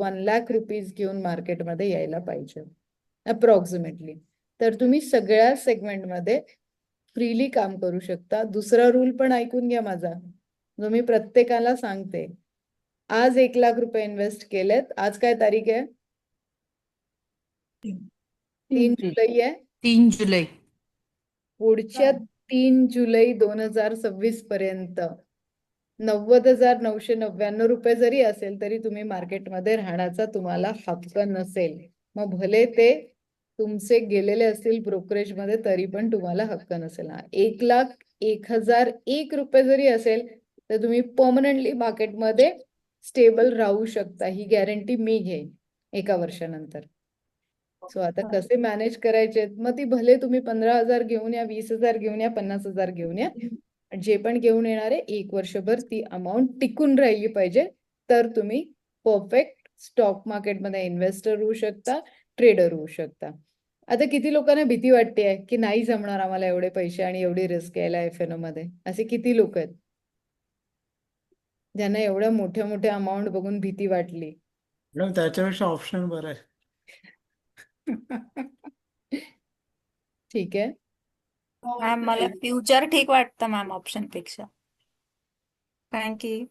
1,00,000 rupees घेऊन मार्केटमध्ये यायला पाहिजे अप्रॉक्सिमेटली. तर तुम्ही सगळ्या सेगमेंटमध्ये फ्रीली काम करू शकता. दुसरा रूल पण ऐकून घ्या माझा, जो मी प्रत्येकाला सांगते. आज 1,00,000 रुपये इन्व्हेस्ट केलेत. आज काय तारीख आहे? 3 जुलै आहे. 3 जुलै. पुढच्या 3 जुलै 2026 पर्यंत 90,999 रुपये जरी असेल तरी तुम्ही मार्केटमध्ये राहण्याचा तुम्हाला हक्क नसेल. मग भले ते तुमचे गेलेले असतील ब्रोकरेजमध्ये तरी पण तुम्हाला हक्क नसेल. 1,01,001 रुपये जरी असेल तर तुम्ही परमनंटली मार्केटमध्ये स्टेबल राहू शकता. ही गॅरंटी मी घेईन 1 वर्षानंतर. सो आता कसे मॅनेज करायचे, मग ती भले तुम्ही 15,000 घेऊन या, 20,000 घेऊन या, 50,000 घेऊन या, जे पण घेऊन येणार आहे 1 वर्षभर ती अमाऊंट टिकून राहिली पाहिजे. तर तुम्ही परफेक्ट स्टॉक मार्केटमध्ये इन्व्हेस्टर होऊ शकता, ट्रेडर होऊ शकता. आता किती लोकांना भीती वाटते आहे की नाही जमणार आम्हाला एवढे पैसे आणि एवढी रिस्क यायला एफएनओ मध्ये? असे किती लोक आहेत ज्यांना एवढ्या मोठ्या मोठ्या अमाऊंट बघून भीती वाटली? त्याच्यापेक्षा ऑप्शन बरं आहे. ठीक आहे. मॅम मला फ्युचर ठीक वाटतं मॅम ऑप्शन पेक्षा. थँक्यू.